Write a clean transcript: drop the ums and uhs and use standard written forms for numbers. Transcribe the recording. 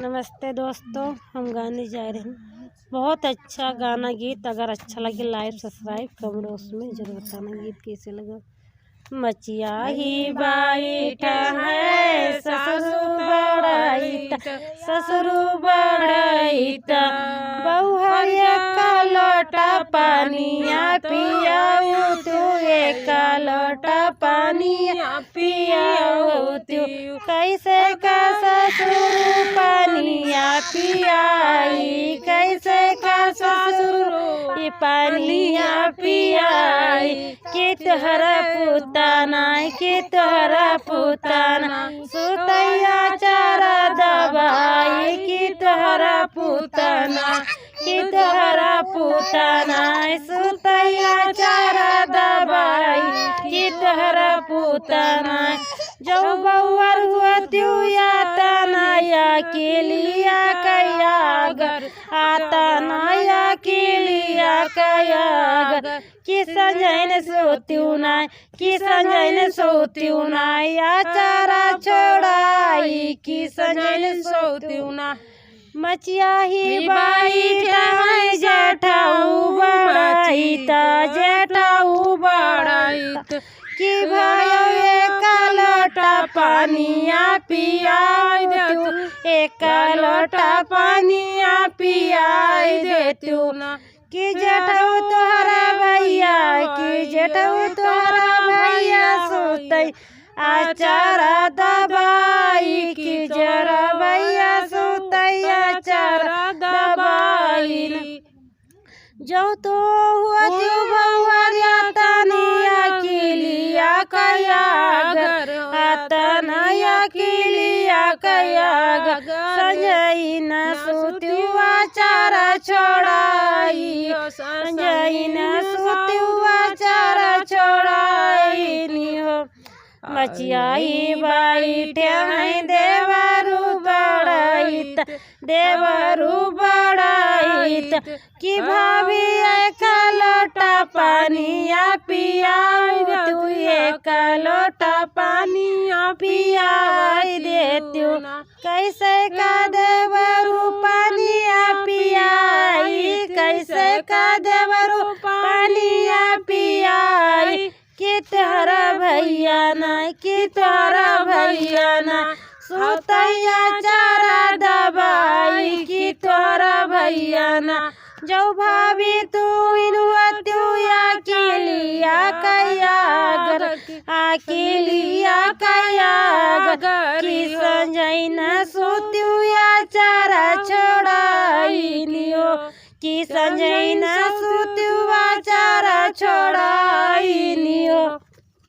नमस्ते दोस्तों, हम गाने जा रहे हैं। बहुत अच्छा गाना गीत। अगर अच्छा लगे लाइक सब्सक्राइब कमेंट में जरूर बताना गीत कैसे लगा। मचिया ही बाईट है ससुर बड़ाईत, ससुर बड़ाईत, बहुहरिया का लोटा पानिया पियाऊ तू, एक लोटा पानिया पियाऊ तू। कैसे का ससुर पानिया पियाई, कैसे का ससुर पानिया पियाई। कि तोहरा पुताना, कि तोहरा पुताना सुतैया चारा दबाई। कि तोहरा पुताना, कि तोहरा पुताना सुतैया चारा दबाई। कि तोहरा पुताना जो बउअर हुआ त्यू आता नया के लिया कयागर, आता नया के लिया कयागर। कि संजैन सोत्यू नाय, कि संजैन सोत्यू नाय चारा छोड़ाई। कि संजैन सोत्यू ना मचिया ही बाईट है जेठाऊ बड़ाईत, जेठाऊ बड़ाईत। कि भयो एक लोटा पानिया पियाई तू, एक लोटा पानिया पियाई दे तू। कि जेठाऊ तोहरा भैया, कि जेठाऊ तोहरा भैया सोतई आचारा दबाई। कि जरा भैया सोतई आचारा दबाई। जो तो हुआ त्यू बहुआरिया तनिया के लिया कयागर, तनया के लिया कयागर। संजई न सुत्यू आचारा छोड़ाई, संजई न सुत्यू आचारा छोड़ाई नियो। मचिया ही बाईट है देवरू बड़ाईत, देवरू बड़ाईत। कि भाभी एक लोटा पानिया पियाई तू, एक लोटा पानिया पियाई दे तू। कैसे का देवरू पानिया पियाई, कैसे का देवरू पानिया पियाई। कि तोहरा भैया ना, कि तोहरा भैया ना सुतैया चारा दबाई। कि तोहरा भैया ना जो भाभी तू इनुआ तू या के लिया कयागर, आके लिया कयागर। कि संजई न सुत्यू या चारा छोड़ाई नियो। कि संजई न सुत्यू चारा छोड़